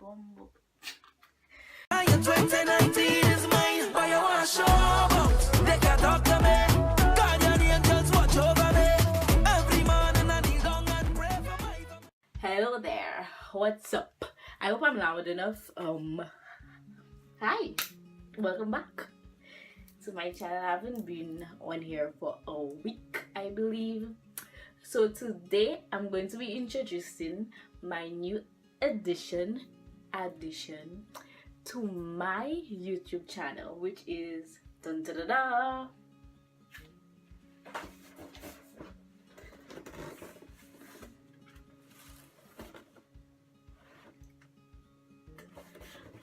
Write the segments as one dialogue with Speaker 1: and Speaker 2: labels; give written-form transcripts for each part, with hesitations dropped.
Speaker 1: Bumble.
Speaker 2: 2019 is mine, but you want to show about. They can talk to me. Guardian angels watch over me. Every man and I kneel down and pray for my.
Speaker 1: Hello there. What's up? I hope I'm loud enough. Hi. Welcome back to my channel. I haven't been on here for a week, I believe. So today I'm going to be introducing my new addition to my YouTube channel, which is dun da da da.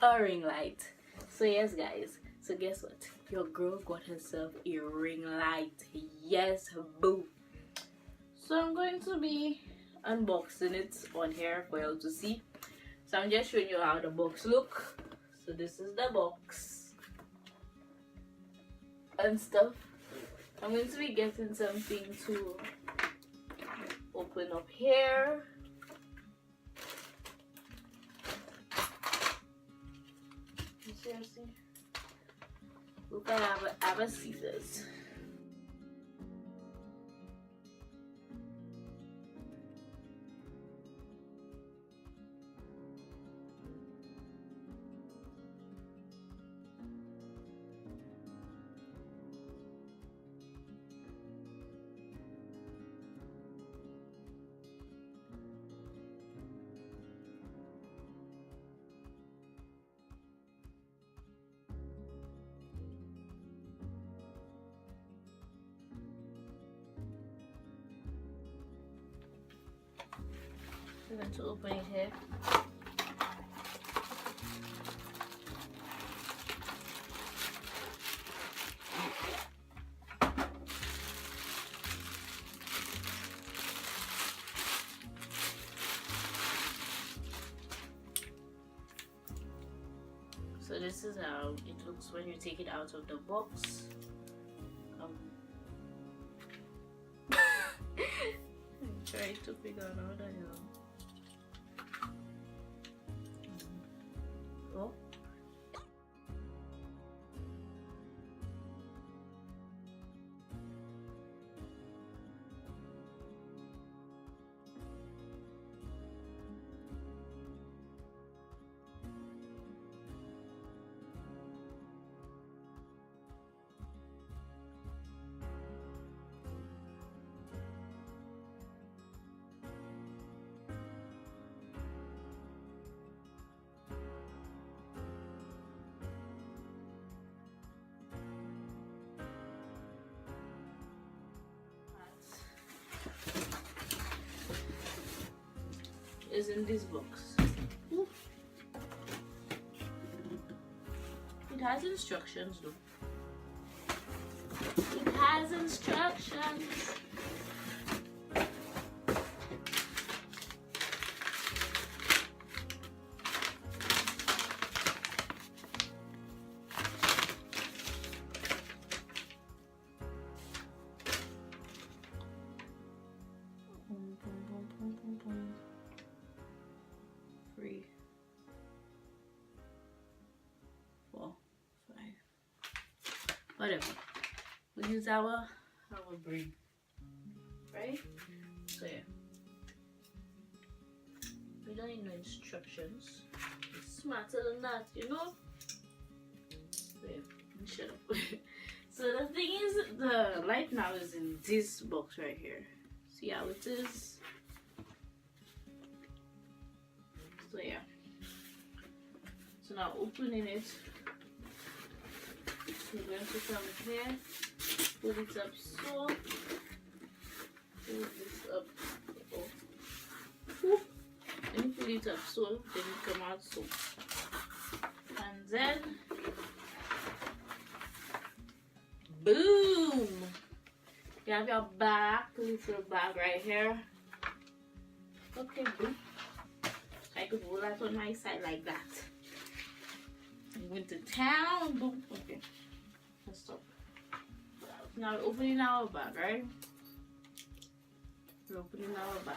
Speaker 1: A ring light. So yes guys, so guess what, your girl got herself a ring light. Yes, boo. So I'm going to be unboxing it on here for you to see. So I'm just showing you how the box look. So this is the box and stuff. I'm going to be getting something to open up here. Seriously, look, I have a scissors. I'm going to open it here. So this is how it looks when you take it out of the box. I'm trying to figure out how the hell. Oh. Is in this box. Ooh. It has instructions though. It has instructions. Three, 4, 5, whatever. We use our brain, right? So yeah, we don't need no instructions. It's smarter than that, you know. So yeah, shut up. So the thing is, the light now is in this box right here. See how it is? So yeah, so now opening it, we're going to come here, pull it up so, pull this up, oh, when you pull it up so, then it come out so, and then, boom, you have your little bag right here. Okay, boom. I could roll that on my side like that. I went to town, boom. Okay, let's stop. Now we're opening our bag, right? We're opening our bag.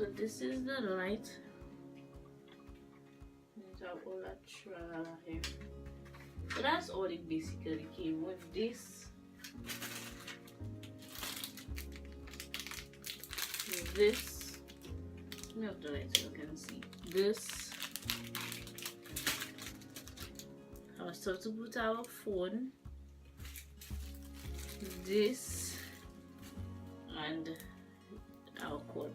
Speaker 1: So this is the light. All that tralala here. So that's all it basically came with. This let me have the light so you can see this. Our stuff to put our phone, this, and our cord.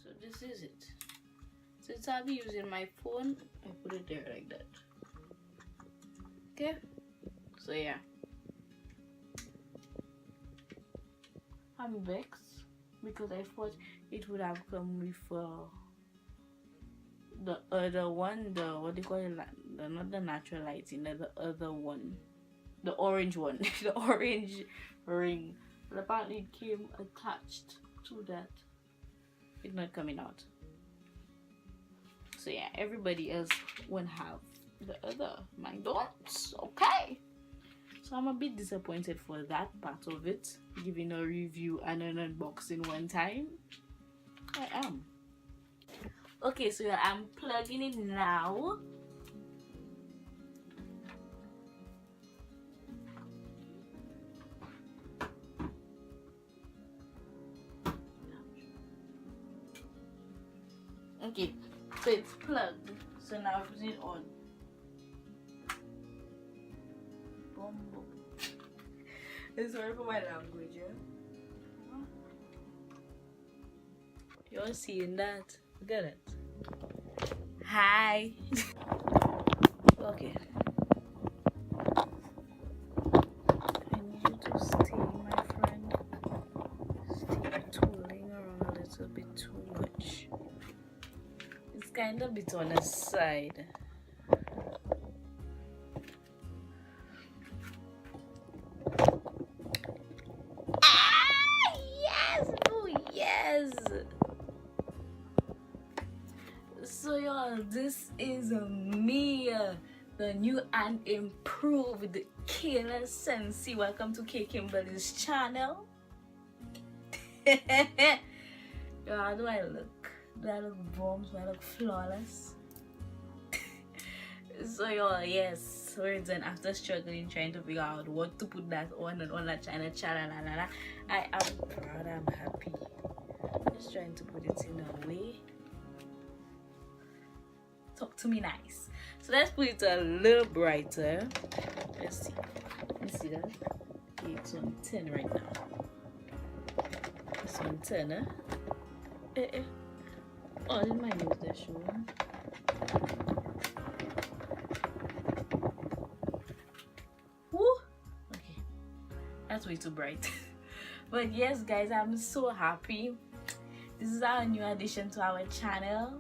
Speaker 1: So this is it. Since I'll be using my phone, I put it there like that. Okay, so yeah, I'm vexed because I thought it would have come with the other one, the what do you call it, not the natural lighting, the other one, the orange one, the orange ring, but apparently it came attached to that. It's not coming out. So yeah, everybody else won't have the other. Mine don't. Okay. So I'm a bit disappointed for that part of it. Giving a review and an unboxing one time. I am. Okay, so yeah, I'm plugging it now. Okay, so it's plugged. So now put it on. Boom, boom. Sorry for my language, yeah? You're seeing that? Look at it. Hi. Okay. I need you to stay, my friend. Stay tooling around a little bit too much. It's kind of a bit on the side. Ah, yes! Oh, yes! So y'all, this is me, the new and improved Kayla Sensei. Welcome to K Kimberly's channel. Yo, how do I look? Do I look bomb? Do I look flawless? So y'all, yes, we're done after struggling trying to figure out what to put that on and on that channel. I am proud, I'm happy. I'm just trying to put it in a way. Talk to me nice. So let's put it a little brighter. Let's see. You see that? Okay, it's on 10 right now. It's on 10, huh? Oh, did my nose there show? That's way too bright. But yes guys, I'm so happy. This is our new addition to our channel.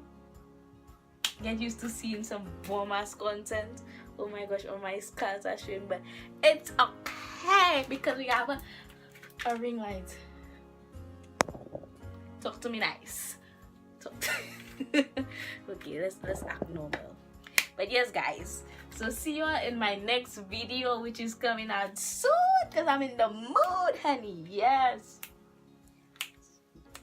Speaker 1: Get used to seeing some bomb ass content. Oh my gosh, all my scars are showing, but it's okay because we have a ring light. Talk to me nice. Talk to okay, let's act normal. But yes guys, so see you in my next video, which is coming out soon because I'm in the mood, honey. Yes.